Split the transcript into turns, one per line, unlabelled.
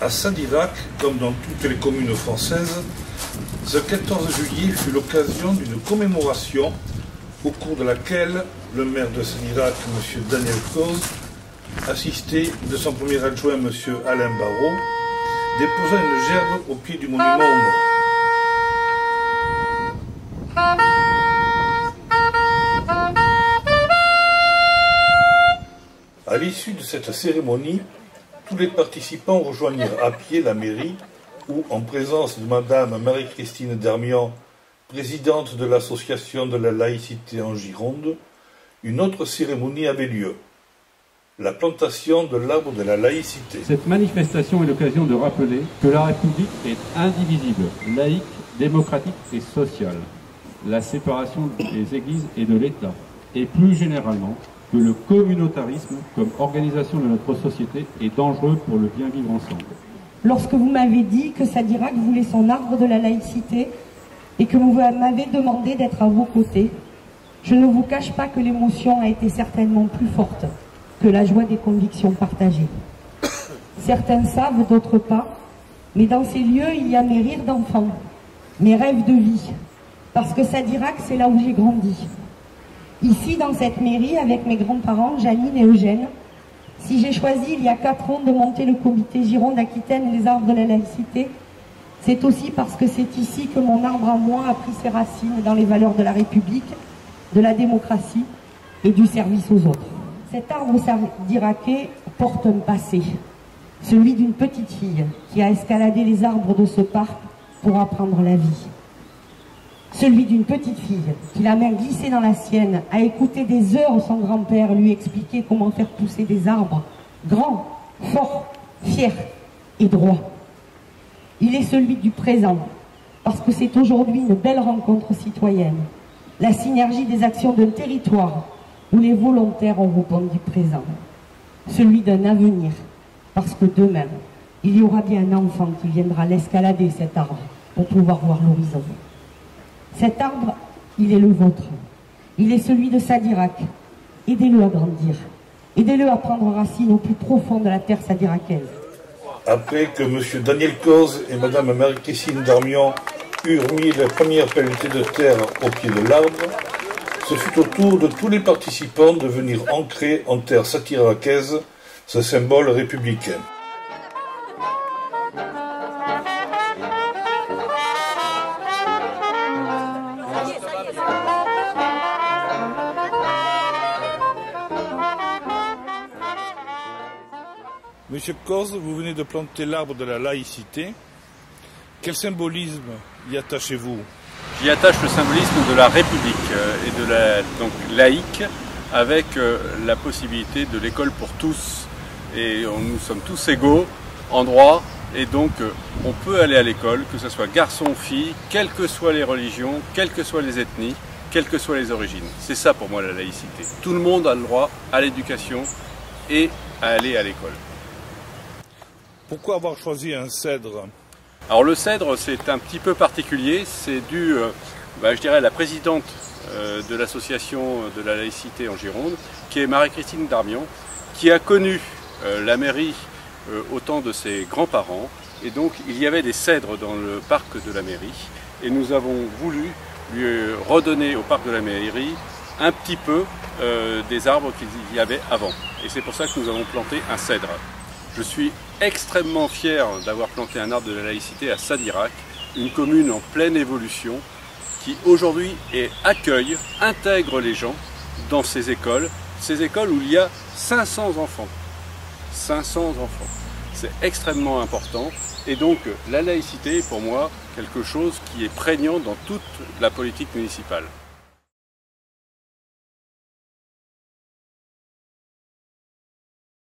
À Sadirac, comme dans toutes les communes françaises, ce 14 juillet fut l'occasion d'une commémoration au cours de laquelle le maire de Sadirac, M. Daniel Coz, assisté de son premier adjoint, M. Alain Barrault, déposa une gerbe au pied du monument aux morts. À l'issue de cette cérémonie, tous les participants rejoignirent à pied la mairie où, en présence de Madame Marie-Christine Darmian, présidente de l'association de la laïcité en Gironde, une autre cérémonie avait lieu, la plantation de l'arbre de la laïcité.
Cette manifestation est l'occasion de rappeler que la République est indivisible, laïque, démocratique et sociale. La séparation des églises et de l'État, et plus généralement, que le communautarisme comme organisation de notre société est dangereux pour le bien vivre ensemble.
Lorsque vous m'avez dit que Sadirac voulait son arbre de la laïcité et que vous m'avez demandé d'être à vos côtés, je ne vous cache pas que l'émotion a été certainement plus forte que la joie des convictions partagées. Certains savent, d'autres pas, mais dans ces lieux, il y a mes rires d'enfants, mes rêves de vie, parce que Sadirac, c'est là où j'ai grandi. Ici, dans cette mairie, avec mes grands-parents, Janine et Eugène, si j'ai choisi il y a 4 ans de monter le comité Gironde Aquitaine et les arbres de la laïcité, c'est aussi parce que c'est ici que mon arbre à moi a pris ses racines dans les valeurs de la République, de la démocratie et du service aux autres. Cet arbre sadiracais porte un passé, celui d'une petite fille qui a escaladé les arbres de ce parc pour apprendre la vie. Celui d'une petite fille qui, la main glissée dans la sienne, a écouté des heures son grand-père lui expliquer comment faire pousser des arbres grands, forts, fiers et droits. Il est celui du présent, parce que c'est aujourd'hui une belle rencontre citoyenne, la synergie des actions d'un territoire où les volontaires ont répondu présent. Celui d'un avenir, parce que demain, il y aura bien un enfant qui viendra l'escalader cet arbre pour pouvoir voir l'horizon. Cet arbre, il est le vôtre. Il est celui de Sadirac. Aidez-le à grandir. Aidez-le à prendre racine au plus profond de la terre sadiracaise.
Après que M. Daniel Coz et Mme Marie-Christine Darmian eurent mis la première pelletée de terre au pied de l'arbre, ce fut au tour de tous les participants de venir ancrer en terre sadiracaise ce symbole républicain. Monsieur Coz, vous venez de planter l'arbre de la laïcité. Quel symbolisme y attachez-vous?
J'y attache le symbolisme de la République et de la donc laïque, avec la possibilité de l'école pour tous. Et nous sommes tous égaux en droit, et donc on peut aller à l'école, que ce soit garçon ou fille, quelles que soient les religions, quelles que soient les ethnies, quelles que soient les origines. C'est ça pour moi la laïcité. Tout le monde a le droit à l'éducation et à aller à l'école.
Pourquoi avoir choisi un cèdre?
Alors le cèdre, c'est un petit peu particulier, c'est dû, je dirais, à la présidente de l'association de la laïcité en Gironde, qui est Marie-Christine Darmian, qui a connu la mairie au temps de ses grands-parents, et donc il y avait des cèdres dans le parc de la mairie, et nous avons voulu lui redonner au parc de la mairie un petit peu des arbres qu'il y avait avant, et c'est pour ça que nous avons planté un cèdre. Je suis extrêmement fier d'avoir planté un arbre de la laïcité à Sadirac, une commune en pleine évolution qui aujourd'hui accueille, intègre les gens dans ces écoles où il y a 500 enfants. 500 enfants. C'est extrêmement important et donc la laïcité est pour moi quelque chose qui est prégnant dans toute la politique municipale.